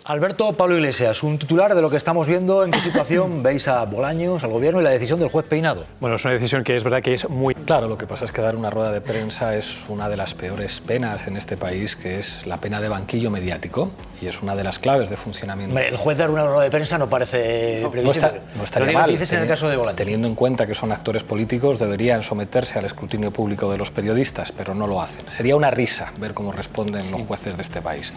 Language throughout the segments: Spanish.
Alberto, Pablo Iglesias, un titular de lo que estamos viendo. ¿En qué situación veis a Bolaños, al gobierno y la decisión del juez Peinado? Bueno, es una decisión que es verdad que es muy... Claro, lo que pasa es que dar una rueda de prensa es una de las peores penas en este país, que es la pena de banquillo mediático, y es una de las claves de funcionamiento. El juez dar una rueda de prensa no parece previsible. No estaría mal. Dices en el caso de Bolaños. Teniendo en cuenta que son actores políticos, deberían someterse al escrutinio público de los periodistas, pero no lo hacen. Sería una risa ver cómo responden los jueces de este país.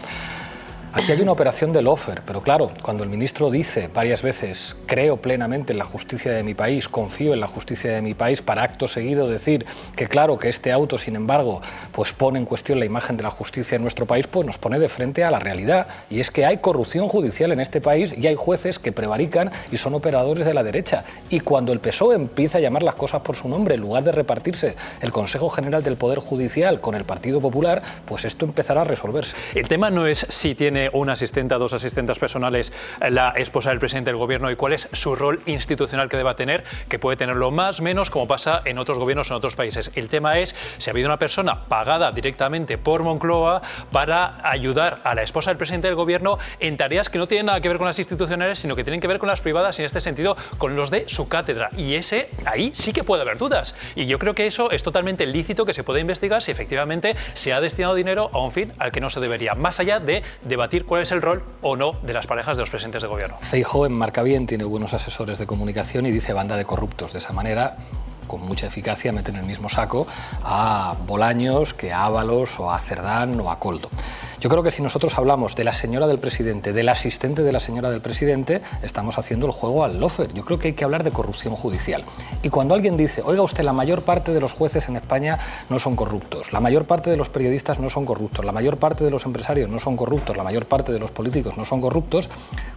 Aquí hay una operación de lawfare, pero claro, cuando el ministro dice varias veces creo plenamente en la justicia de mi país, confío en la justicia de mi país, para acto seguido decir que claro, que este auto, sin embargo, pues pone en cuestión la imagen de la justicia en nuestro país, pues nos pone de frente a la realidad. Y es que hay corrupción judicial en este país y hay jueces que prevarican y son operadores de la derecha. Y cuando el PSOE empieza a llamar las cosas por su nombre, en lugar de repartirse el Consejo General del Poder Judicial con el Partido Popular, pues esto empezará a resolverse. El tema no es si tiene una asistenta, dos asistentes personales, la esposa del presidente del gobierno y cuál es su rol institucional que deba tener, que puede tenerlo más, menos, como pasa en otros gobiernos en otros países. El tema es si ha habido una persona pagada directamente por Moncloa para ayudar a la esposa del presidente del gobierno en tareas que no tienen nada que ver con las institucionales, sino que tienen que ver con las privadas y en este sentido con los de su cátedra. Y ahí sí que puede haber dudas. Y yo creo que eso es totalmente lícito, que se puede investigar si efectivamente se ha destinado dinero a un fin al que no se debería, más allá de debatir cuál es el rol o no de las parejas de los presidentes de gobierno. Feijóo enmarca bien, tiene buenos asesores de comunicación y dice banda de corruptos. De esa manera, con mucha eficacia, meten en el mismo saco a Bolaños que a Ábalos o a Cerdán o a Koldo. Yo creo que si nosotros hablamos de la señora del presidente, del asistente de la señora del presidente, estamos haciendo el juego al lawfare. Yo creo que hay que hablar de corrupción judicial. Y cuando alguien dice, oiga usted, la mayor parte de los jueces en España no son corruptos, la mayor parte de los periodistas no son corruptos, la mayor parte de los empresarios no son corruptos, la mayor parte de los políticos no son corruptos,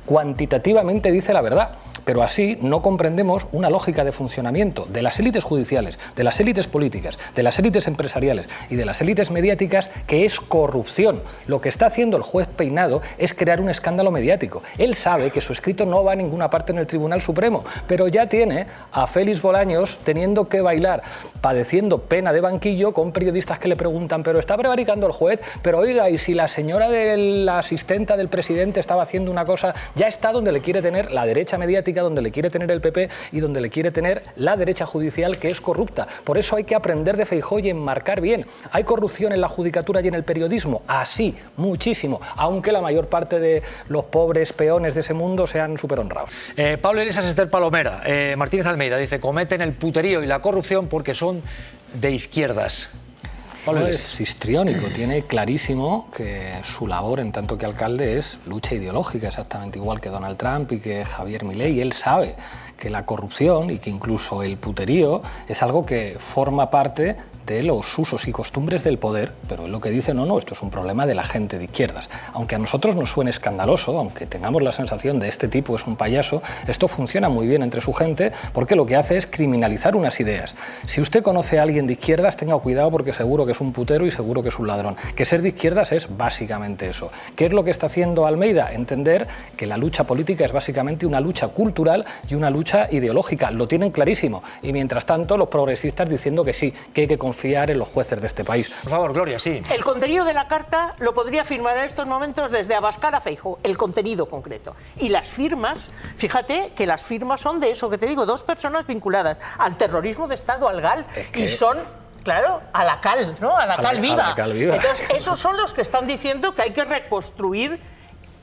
cuantitativamente dice la verdad. Pero así no comprendemos una lógica de funcionamiento de las élites judiciales, de las élites políticas, de las élites empresariales y de las élites mediáticas, que es corrupción. Lo que está haciendo el juez Peinado es crear un escándalo mediático. Él sabe que su escrito no va a ninguna parte en el Tribunal Supremo, pero ya tiene a Félix Bolaños teniendo que bailar, padeciendo pena de banquillo, con periodistas que le preguntan, pero está prevaricando el juez, pero oiga, y si la señora de la asistenta del presidente estaba haciendo una cosa, ya está donde le quiere tener la derecha mediática, donde le quiere tener el PP y donde le quiere tener la derecha judicial, que es corrupta. Por eso hay que aprender de Feijóo y enmarcar bien. ¿Hay corrupción en la judicatura y en el periodismo? Así, muchísimo, aunque la mayor parte de los pobres peones de ese mundo sean súper honrados. Pablo Iglesias, Esther Palomera, Martínez Almeida dice, cometen el puterío y la corrupción porque son de izquierdas. No es histriónico, tiene clarísimo que su labor en tanto que alcalde es lucha ideológica, exactamente igual que Donald Trump y que Javier Milei. Él sabe que la corrupción y que incluso el puterío es algo que forma parte de los usos y costumbres del poder, pero él lo que dice, no, esto es un problema de la gente de izquierdas. Aunque a nosotros nos suene escandaloso, aunque tengamos la sensación de este tipo es un payaso, esto funciona muy bien entre su gente porque lo que hace es criminalizar unas ideas. Si usted conoce a alguien de izquierdas, tenga cuidado porque seguro que es un putero y seguro que es un ladrón. Que ser de izquierdas es básicamente eso. ¿Qué es lo que está haciendo Almeida? Entender que la lucha política es básicamente una lucha cultural y una lucha ideológica. Lo tienen clarísimo. Y mientras tanto, los progresistas diciendo que sí, que hay que confiar en los jueces de este país. Por favor, Gloria, sí. El contenido de la carta lo podría firmar en estos momentos desde Abascal a Feijóo, el contenido concreto. Y las firmas, fíjate que las firmas son de eso que te digo, dos personas vinculadas al terrorismo de Estado, al GAL, y son... Claro, a la cal, ¿no? A la cal viva. Entonces, esos son los que están diciendo que hay que reconstruir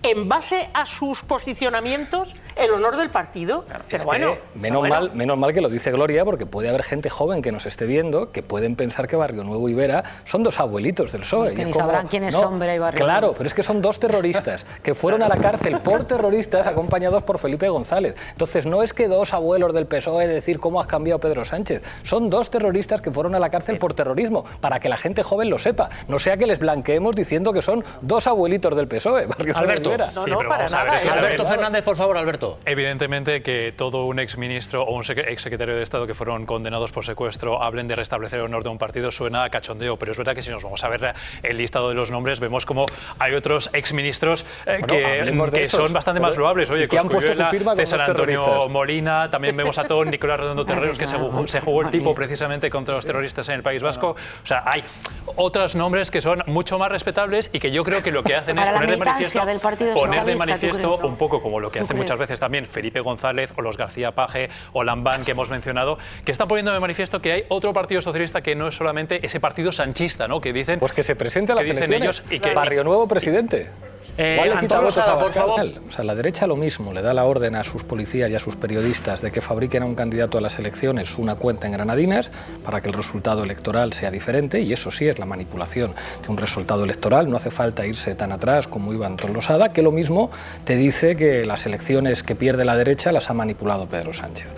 en base a sus posicionamientos el honor del partido. Claro, pero bueno, menos mal que lo dice Gloria, porque puede haber gente joven que nos esté viendo que pueden pensar que Barrio Nuevo y Vera son dos abuelitos del PSOE. Es que ni sabrán quiénes son Vera y Barrio Nuevo. Claro, pero es que son dos terroristas que fueron a la cárcel por terroristas acompañados por Felipe González. Entonces no es que dos abuelos del PSOE decir cómo has cambiado Pedro Sánchez. Son dos terroristas que fueron a la cárcel por terrorismo, para que la gente joven lo sepa. No sea que les blanqueemos diciendo que son dos abuelitos del PSOE. Barrio Alberto. No, para nada. Alberto Fernández, por favor, Alberto. Evidentemente que todo un exministro o un exsecretario de Estado que fueron condenados por secuestro hablen de restablecer el honor de un partido suena a cachondeo, pero es verdad que si nos vamos a ver el listado de los nombres vemos como hay otros exministros que son bastante más loables. Oye, que han puesto su firma con César los Antonio Molina, también vemos a todo Nicolás Redondo Terreros, que se jugó el tipo precisamente contra los terroristas en el País Vasco. O sea, hay otros nombres que son mucho más respetables y que yo creo que lo que hacen es poner de manifiesto Partido poner de Socialista, ¿tú manifiesto crees? un poco como lo que ¿Tú hace crees? muchas veces también Felipe González o los García Paje o Lambán que hemos mencionado, que están poniendo de manifiesto que hay otro partido socialista que no es solamente ese partido sanchista, ¿no? Que dicen... Pues que se presente a las que dicen elecciones. ellos y que... Barrio Nuevo presidente. Igual le quita Antonio votos a Losada, por Abascal. favor. O sea, la derecha lo mismo, le da la orden a sus policías y a sus periodistas de que fabriquen a un candidato a las elecciones una cuenta en Granadinas para que el resultado electoral sea diferente, y eso sí es la manipulación de un resultado electoral. No hace falta irse tan atrás como iba Antonio Losada, que lo mismo te dice que las elecciones que pierde la derecha las ha manipulado Pedro Sánchez.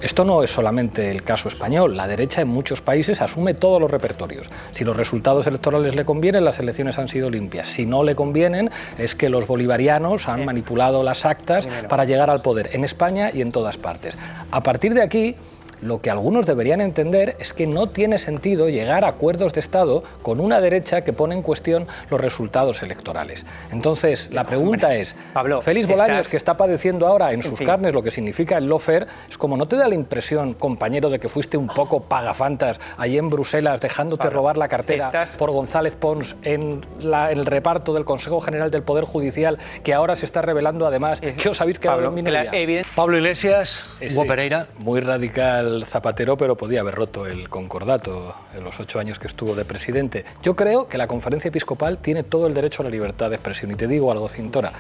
Esto no es solamente el caso español. La derecha en muchos países asume todos los repertorios. Si los resultados electorales le convienen, las elecciones han sido limpias. Si no le convienen, es que los bolivarianos han manipulado las actas para llegar al poder, en España y en todas partes. A partir de aquí, lo que algunos deberían entender es que no tiene sentido llegar a acuerdos de Estado con una derecha que pone en cuestión los resultados electorales. Entonces, la pregunta es, Pablo, Félix Bolaños, que está padeciendo ahora en sus carnes lo que significa el lawfare, es como no te da la impresión, compañero, de que fuiste un poco pagafantas allí en Bruselas, dejándote robar la cartera por González Pons en el reparto del Consejo General del Poder Judicial, que ahora se está revelando además que os habéis quedado en minoría? Pablo Iglesias, Hugo Pereira. Muy radical Zapatero, pero podía haber roto el concordato en los 8 años que estuvo de presidente. Yo creo que la Conferencia Episcopal tiene todo el derecho a la libertad de expresión. Y te digo algo, Cintora,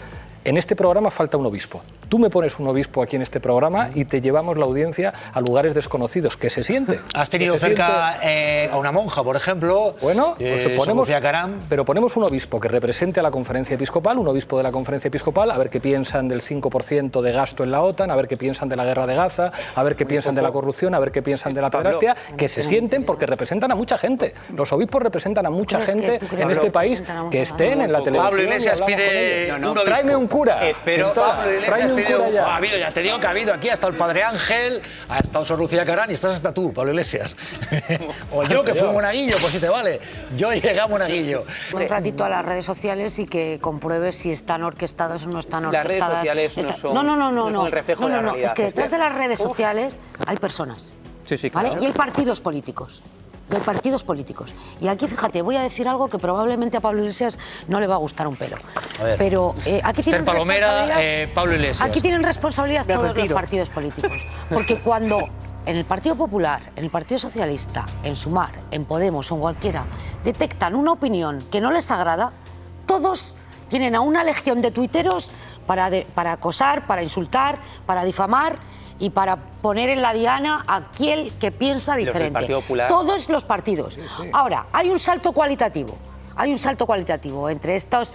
en este programa falta un obispo. Tú me pones un obispo aquí en este programa y te llevamos la audiencia a lugares desconocidos. ¿Qué se siente? Has tenido cerca a una monja, por ejemplo. Bueno, pues ponemos, Sofía Caram. pero ponemos un obispo que represente a la Conferencia Episcopal, un obispo de la Conferencia Episcopal, a ver qué piensan del 5% de gasto en la OTAN, a ver qué piensan de la guerra de Gaza, a ver qué piensan de la corrupción, a ver qué piensan de la pederastia, que se sienten, porque representan a mucha gente. Los obispos representan a mucha gente en este país, que estén en la televisión. Pablo Iglesias pide un obispo. Tráeme un cura. Espero. Pablo Iglesias pide un... Ha habido, ya te digo que ha hado aquí, ha estado el Padre Ángel, ha estado Sor Lucía Carán y estás hasta tú, Pablo Iglesias. O yo, que fui un monaguillo, pues si te vale. Yo llegué a monaguillo. Un ratito a las redes sociales y que compruebes si están orquestadas o no están orquestadas. Las redes sociales no son el reflejo de la realidad. Es que detrás de las redes sociales hay personas. Sí, sí, claro. ¿Vale? Y hay partidos políticos. Y hay partidos políticos. Y aquí, fíjate, voy a decir algo que probablemente a Pablo Iglesias no le va a gustar un pelo. Pero aquí tienen Palomera, Pablo Iglesias. Aquí tienen responsabilidad todos los partidos políticos. Porque cuando en el Partido Popular, en el Partido Socialista, en Sumar, en Podemos o en cualquiera, detectan una opinión que no les agrada, todos tienen a una legión de tuiteros para acosar, para insultar, para difamar y para poner en la diana a aquel que piensa diferente. Todos los partidos. Sí. Ahora, hay un salto cualitativo. Hay un salto cualitativo entre estos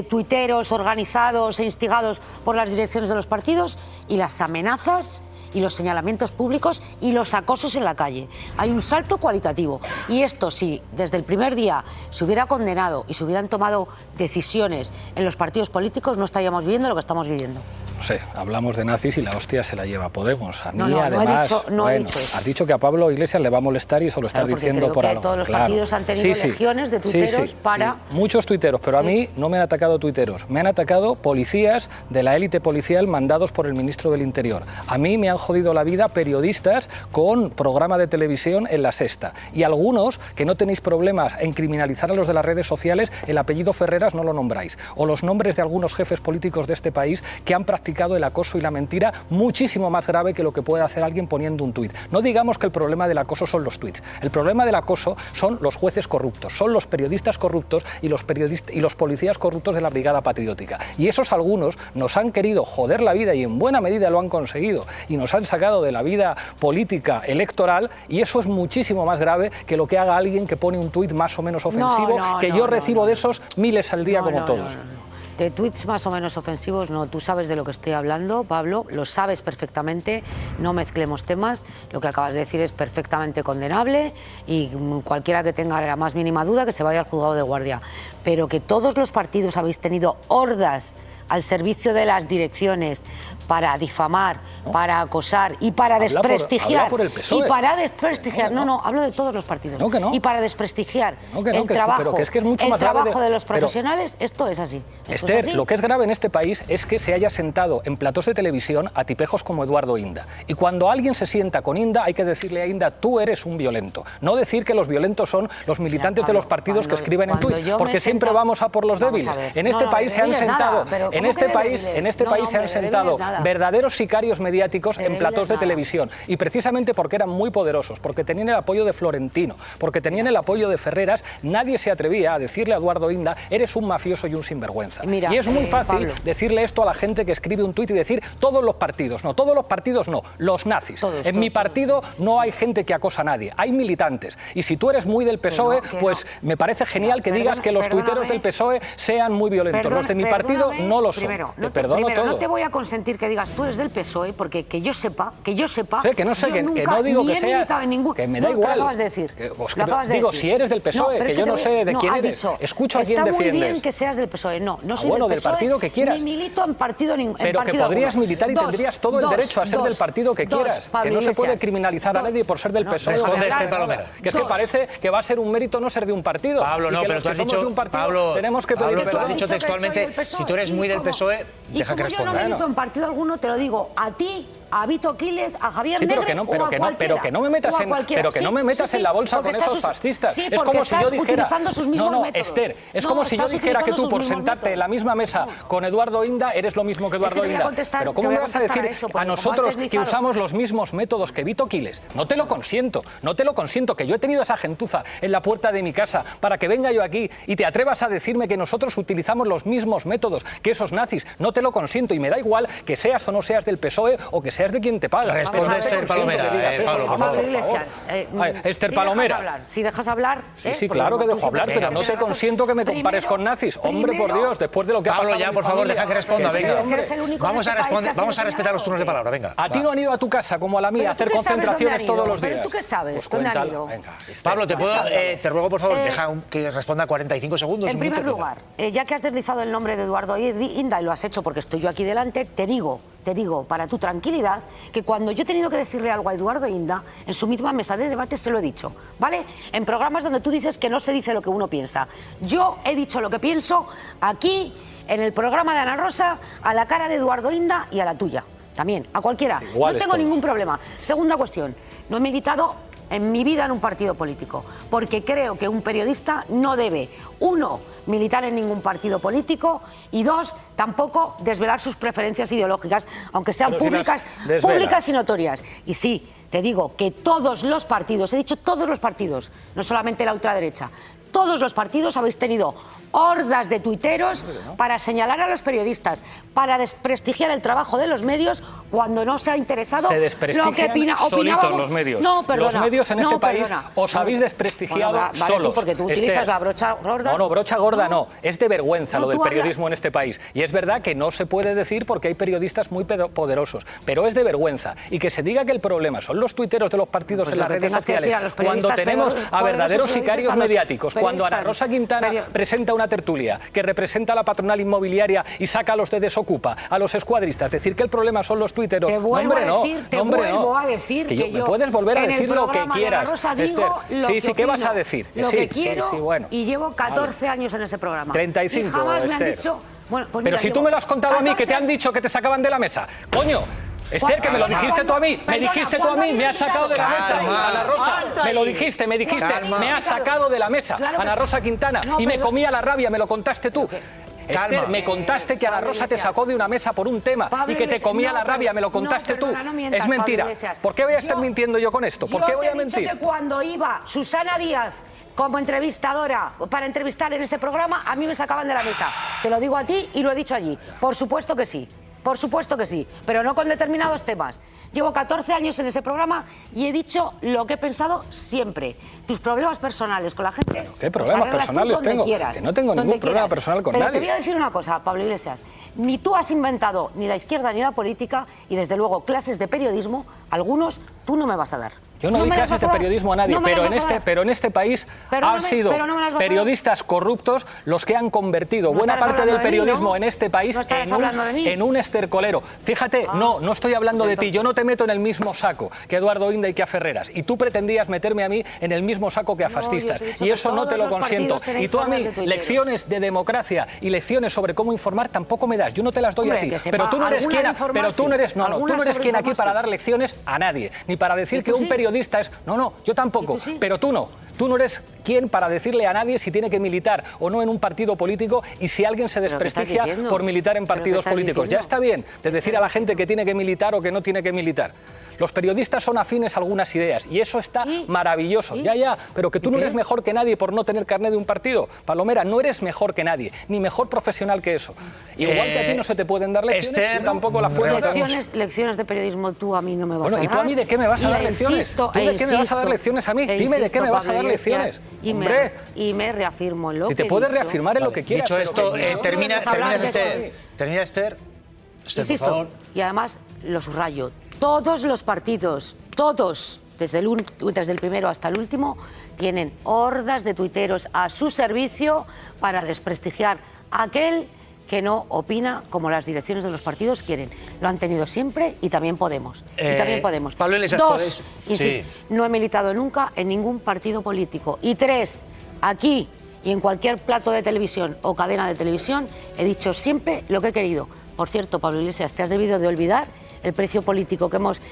tuiteros organizados e instigados por las direcciones de los partidos y las amenazas y los señalamientos públicos y los acosos en la calle. Hay un salto cualitativo. Y esto, si desde el primer día se hubiera condenado y se hubieran tomado decisiones en los partidos políticos, no estaríamos viviendo lo que estamos viviendo. No sé, hablamos de nazis y la hostia se la lleva Podemos. A mí, no, además, no he dicho eso. Has dicho que a Pablo Iglesias le va a molestar y eso lo estás diciendo por algo. Todos los partidos han tenido legiones de tuiteros para... Muchos tuiteros, pero a mí no me han atacado tuiteros. Me han atacado policías de la élite policial mandados por el ministro del Interior. A mí me han jodido la vida periodistas con programa de televisión en La Sexta. Y algunos, que no tenéis problemas en criminalizar a los de las redes sociales, el apellido Ferreras no lo nombráis. O los nombres de algunos jefes políticos de este país que han practicado el acoso y la mentira muchísimo más grave que lo que puede hacer alguien poniendo un tuit. No digamos que el problema del acoso son los tuits. El problema del acoso son los jueces corruptos, son los periodistas corruptos y los policías corruptos de la Brigada Patriótica. Y esos algunos nos han querido joder la vida y en buena medida lo han conseguido y nos han sacado de la vida política electoral, y eso es muchísimo más grave que lo que haga alguien que pone un tuit más o menos ofensivo, yo recibo de esos miles al día como todos. De tuits más o menos ofensivos, no. Tú sabes de lo que estoy hablando, Pablo, lo sabes perfectamente, no mezclemos temas. Lo que acabas de decir es perfectamente condenable y cualquiera que tenga la más mínima duda que se vaya al juzgado de guardia. Pero que todos los partidos habéis tenido hordas al servicio de las direcciones para difamar, para acosar y para desprestigiar. Por el PSOE. Y para desprestigiar. No, hablo de todos los partidos. Y para desprestigiar el trabajo, pero que es mucho más trabajo de los profesionales, esto es así. Esther, Pues lo que es grave en este país es que se haya sentado en platós de televisión a tipejos como Eduardo Inda. Y cuando alguien se sienta con Inda, hay que decirle a Inda, tú eres un violento. No decir que los violentos son los militantes de los partidos que escriben en Twitter, porque siempre vamos a por los débiles. En este país se han sentado, en este país se han sentado verdaderos sicarios mediáticos en platós de televisión. Y precisamente porque eran muy poderosos, porque tenían el apoyo de Florentino, porque tenían el apoyo de Ferreras, nadie se atrevía a decirle a Eduardo Inda, eres un mafioso y un sinvergüenza. Mira, y es muy fácil Pablo, decirle esto a la gente que escribe un tuit y decir, todos los partidos no, los nazis. En mi partido no hay gente que acosa a nadie, hay militantes. Y si tú eres muy del PSOE, pues me parece genial que digas que los tuiteros del PSOE sean muy violentos. Los de mi partido no lo son. Te perdono todo. No te voy a consentir que digas tú eres del PSOE, porque que yo sepa, sé, que no sé, que no digo que sea, que me da igual. Lo acabas de decir. Digo, si eres del PSOE, que yo no sé de quién eres. Escucho a quién defiendes. Está muy bien que seas del PSOE. No soy bueno, del PSOE, del partido que quieras. ni milito en partido ningún. Pero que podrías militar y tendrías todo el derecho a ser del partido que quieras. Que no se puede criminalizar a nadie por ser del PSOE. Responde Esther Palomera. Que es que parece que va a ser un mérito no ser de un partido. Pablo, no, pero tú has dicho, Pablo, tenemos que pedir tú has dicho textualmente, si tú eres muy del PSOE, deja que responda. Yo no milito en partido alguno, te lo digo a ti, a Vito Quiles, a Javier Negre pero que no me metas en la bolsa con esos fascistas. Sí, es como si yo dijera, utilizando sus mismos métodos. Esther, es como si yo dijera que tú por sentarte en la misma mesa con Eduardo Inda eres lo mismo que Eduardo Inda. Pero ¿cómo me vas a decir a nosotros que usamos los mismos métodos que Vito Quiles? No te lo consiento, que yo he tenido esa gentuza en la puerta de mi casa para que venga yo aquí y te atrevas a decirme que nosotros utilizamos los mismos métodos que esos nazis. No te lo consiento y me da igual que seas o no seas del PSOE o que seas de quien te paga. Responde Esther Palomera, Pablo, por favor. Esther Palomera. Si dejas hablar. Sí, claro que dejo hablar, pero no te consiento que me compares con nazis. Hombre, por Dios, después de lo que ha pasado. Pablo, ya, por favor, deja que responda, venga. Vamos a respetar los turnos de palabra, venga. A ti no han ido a tu casa como a la mía a hacer concentraciones todos los días. ¿Pero tú qué sabes? Pues cuéntalo. Pablo, te ruego, por favor, deja que responda 45 segundos. En primer lugar, ya que has deslizado el nombre de Eduardo Inda y lo has hecho porque estoy yo aquí delante, te digo, para tu tranquilidad, que cuando yo he tenido que decirle algo a Eduardo Inda, en su misma mesa de debate se lo he dicho, ¿vale? En programas donde tú dices que no se dice lo que uno piensa. Yo he dicho lo que pienso aquí, en el programa de Ana Rosa, a la cara de Eduardo Inda y a la tuya. También, a cualquiera. Sí, no tengo ningún problema. Segunda cuestión, no he militado en mi vida en un partido político, porque creo que un periodista no debe, uno, militar en ningún partido político y dos, tampoco desvelar sus preferencias ideológicas, aunque sean públicas y notorias. Y sí, te digo que todos los partidos, he dicho todos los partidos, no solamente la ultraderecha, todos los partidos habéis tenido hordas de tuiteros para señalar a los periodistas, para desprestigiar el trabajo de los medios cuando no se ha interesado lo que solitos los medios. No, perdona. Los medios en este país os habéis desprestigiado solos. Porque tú utilizas la brocha gorda. No, brocha gorda no. Es de vergüenza lo del periodismo en este país. Y es verdad que no se puede decir porque hay periodistas muy poderosos, pero es de vergüenza. Y que se diga que el problema son los tuiteros de los partidos en las redes sociales, cuando tenemos a verdaderos sicarios mediáticos, cuando Ana Rosa Quintana presenta una tertulia que representa a la patronal inmobiliaria y saca a los de Desocupa, a los escuadristas, decir que el problema son los tuiteros. Te vuelvo a decir que me puedes volver a decir lo que quieras, Esther. Sí, ¿qué vas a decir? Lo que quiero, y llevo 14 años en ese programa. 35, y jamás me han Esther. dicho... Bueno, pues pero mira, si tú me lo has contado a mí, que te han dicho que te sacaban de la mesa. ¡Coño! Esther, que me lo dijiste tú a mí, me has sacado de la mesa, Ana Rosa, me lo dijiste, me has sacado de la mesa, Ana Rosa Quintana, y me comía la rabia, me lo contaste tú. Esther, me contaste que Ana Rosa te sacó de una mesa por un tema y que te comía la rabia, me lo contaste tú. Es mentira. ¿Por qué voy a estar mintiendo yo con esto? ¿Por qué voy a mentir? Yo te he dicho que cuando iba Susana Díaz como entrevistadora para entrevistar en ese programa, a mí me sacaban de la mesa. Te lo digo a ti y lo he dicho allí. Por supuesto que sí. Por supuesto que sí, pero no con determinados temas. Llevo 14 años en ese programa y he dicho lo que he pensado siempre. Tus problemas personales con la gente... Bueno, ¿qué problemas personales tengo? Que no tengo ningún problema personal con nadie. Pero te voy a decir una cosa, Pablo Iglesias. Ni tú has inventado ni la izquierda ni la política y desde luego clases de periodismo, algunos tú no me vas a dar. Yo no doy clases de periodismo a nadie, pero en este país han sido periodistas corruptos los que han convertido buena parte del periodismo en este país en un estercolero. Fíjate, no estoy hablando de ti, yo no te meto en el mismo saco que Eduardo Inda y que a Ferreras, y tú pretendías meterme a mí en el mismo saco que a fascistas, y eso no te lo consiento. Y tú a mí lecciones de democracia y lecciones sobre cómo informar tampoco me das, yo no te las doy a ti, pero tú no eres quien aquí para dar lecciones a nadie, ni para decir que un periodista es... No, yo tampoco, pero tú no. Tú no eres quien para decirle a nadie si tiene que militar o no en un partido político y si alguien se desprestigia por militar en partidos políticos. Ya está bien de decir a la gente que tiene que militar o que no tiene que militar. Los periodistas son afines a algunas ideas y eso está maravilloso. Ya, pero que tú no eres mejor que nadie por no tener carné de un partido. Palomera, no eres mejor que nadie, ni mejor profesional que eso. Igual que a ti no se te pueden dar lecciones, tú tampoco las puedes dar. Lecciones de periodismo tú a mí no me vas a dar. ¿Y tú a mí de qué me vas a dar lecciones? ¿Tú de qué me vas a dar lecciones a mí? Dime de qué me vas a dar lecciones. Y me reafirmo en lo que si te puedes reafirmar en lo que quieras. Dicho esto, termina Esther. Insisto, por favor. Y además lo subrayo. Todos los partidos, todos, desde el primero hasta el último, tienen hordas de tuiteros a su servicio para desprestigiar a aquel que no opina como las direcciones de los partidos quieren. Lo han tenido siempre y también Podemos. Pablo Iglesias, Dos, insisto, no he militado nunca en ningún partido político. Y tres, aquí y en cualquier plato de televisión o cadena de televisión, he dicho siempre lo que he querido. Por cierto, Pablo Iglesias, te has debido de olvidar el precio político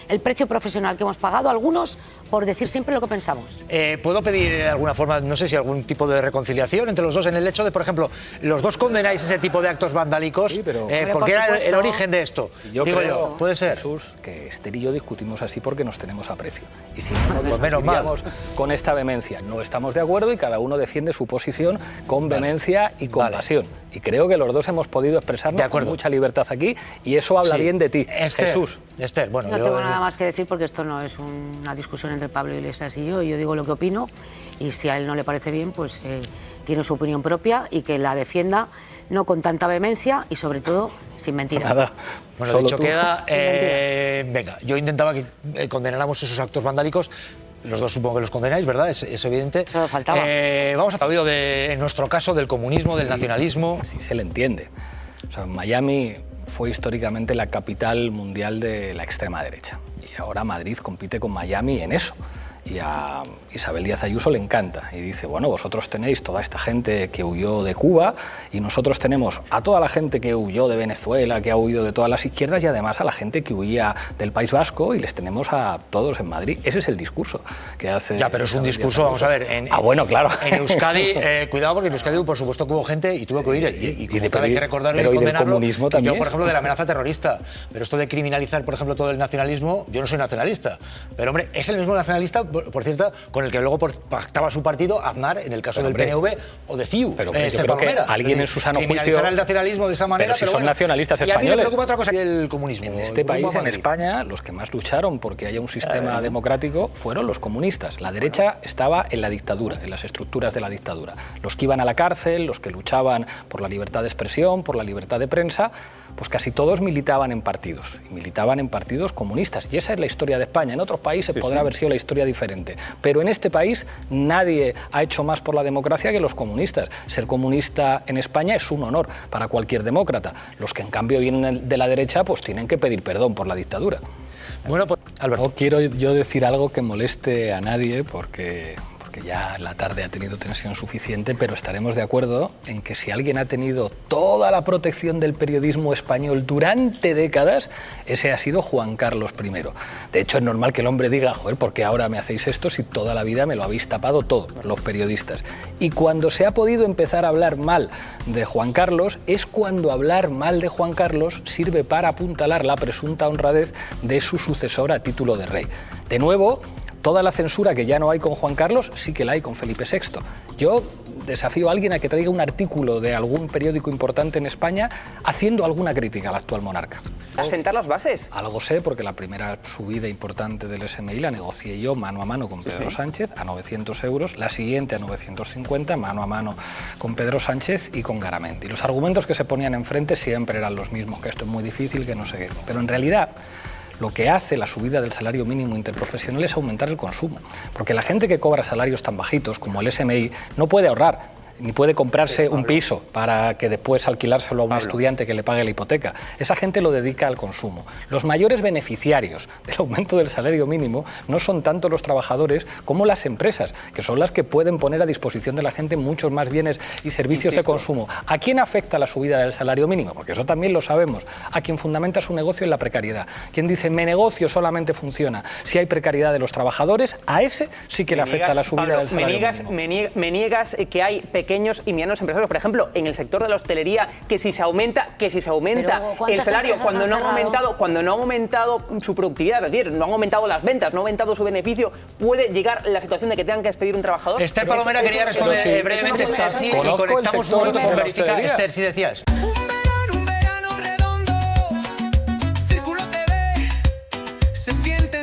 el precio profesional que hemos pagado algunos por decir siempre lo que pensamos. ¿Puedo pedir de alguna forma, no sé si algún tipo de reconciliación entre los dos en el hecho de, por ejemplo, los dos condenáis ese tipo de actos vandálicos? Sí, porque era el origen de esto. Yo creo, puede ser, Jesús, que Esther y yo discutimos así porque nos tenemos aprecio. Y si no nos discutíamos con esta vehemencia, no estamos de acuerdo y cada uno defiende su posición con vehemencia y con pasión. Y creo que los dos hemos podido expresarnos con mucha libertad aquí y eso habla bien de ti, Jesús. Esther, bueno, no tengo nada más que decir porque esto no es una discusión entre Pablo Iglesias y yo digo lo que opino y si a él no le parece bien, pues tiene su opinión propia y que la defienda no con tanta vehemencia y sobre todo sin mentiras. Nada. Bueno, dicho queda, venga, yo intentaba que condenáramos esos actos vandálicos. Los dos supongo que los condenáis, ¿verdad? Es evidente. Solo faltaba. Vamos a hablar en nuestro caso del comunismo, del nacionalismo. Sí se le entiende. O sea, Miami fue históricamente la capital mundial de la extrema derecha. Y ahora Madrid compite con Miami en eso. Y a Isabel Díaz Ayuso le encanta y dice, bueno, vosotros tenéis toda esta gente que huyó de Cuba y nosotros tenemos a toda la gente que huyó de Venezuela, que ha huido de todas las izquierdas y además a la gente que huía del País Vasco y les tenemos a todos en Madrid. Ese es el discurso que hace... Ya, pero es un discurso, vamos a ver... bueno, claro. En Euskadi, cuidado porque en Euskadi por supuesto que hubo gente y tuvo que huir y como tal hay que recordarlo y condenarlo. Yo, por ejemplo, de la amenaza terrorista. Pero esto de criminalizar, por ejemplo, todo el nacionalismo, yo no soy nacionalista. Pero, hombre, es el mismo nacionalista... Por cierto, con el que luego pactaba su partido Aznar en el caso del PNV o de CiU. Pero yo creo que alguien en su sano juicio... Criminalizar el nacionalismo de esa manera... Pero si son nacionalistas españoles... Y a mí me preocupa otra cosa, el comunismo. En este país, en España, los que más lucharon porque haya un sistema democrático fueron los comunistas. La derecha estaba en la dictadura, en las estructuras de la dictadura. Los que iban a la cárcel, los que luchaban por la libertad de expresión, por la libertad de prensa, pues casi todos militaban en partidos. Y militaban en partidos comunistas. Y esa es la historia de España. En otros países podrá haber sido la historia diferente. Pero en este país nadie ha hecho más por la democracia que los comunistas. Ser comunista en España es un honor para cualquier demócrata. Los que en cambio vienen de la derecha pues tienen que pedir perdón por la dictadura. Bueno, pues Alberto. No quiero yo decir algo que moleste a nadie porque ya la tarde ha tenido tensión suficiente, pero estaremos de acuerdo en que si alguien ha tenido toda la protección del periodismo español durante décadas, ese ha sido Juan Carlos I. De hecho, es normal que el hombre diga, joder, ¿por qué ahora me hacéis esto si toda la vida me lo habéis tapado todo, los periodistas? Y cuando se ha podido empezar a hablar mal de Juan Carlos, es cuando hablar mal de Juan Carlos sirve para apuntalar la presunta honradez de su sucesor a título de rey. De nuevo, toda la censura que ya no hay con Juan Carlos, sí que la hay con Felipe VI. Yo desafío a alguien a que traiga un artículo de algún periódico importante en España haciendo alguna crítica al actual monarca. ¿A sentar las bases? Algo sé, porque la primera subida importante del SMI la negocié yo mano a mano con Pedro Sánchez a 900 euros, la siguiente a 950, mano a mano con Pedro Sánchez y con Garamendi. Los argumentos que se ponían enfrente siempre eran los mismos, que esto es muy difícil, que no sé qué. Pero en realidad, lo que hace la subida del salario mínimo interprofesional es aumentar el consumo, porque la gente que cobra salarios tan bajitos como el SMI no puede ahorrar, ni puede comprarse un piso para que después alquilárselo a un estudiante que le pague la hipoteca. Esa gente lo dedica al consumo. Los mayores beneficiarios del aumento del salario mínimo no son tanto los trabajadores como las empresas, que son las que pueden poner a disposición de la gente muchos más bienes y servicios de consumo. ¿A quién afecta la subida del salario mínimo? Porque eso también lo sabemos. A quien fundamenta su negocio en la precariedad. Quien dice, mi negocio solamente funciona si hay precariedad de los trabajadores, a ese sí que le afecta la subida del salario mínimo. Me niegas que hay pequeños y medianos empresarios, por ejemplo, en el sector de la hostelería, que si se aumenta el salario cuando no ha aumentado su productividad, es decir, no han aumentado las ventas, no ha aumentado su beneficio, puede llegar la situación de que tengan que despedir un trabajador. Esther Palomera quería responder brevemente, Esther, sí, y conectamos un momento con Verifica. Esther, sí decías. Un verano redondo, Círculo TV, se siente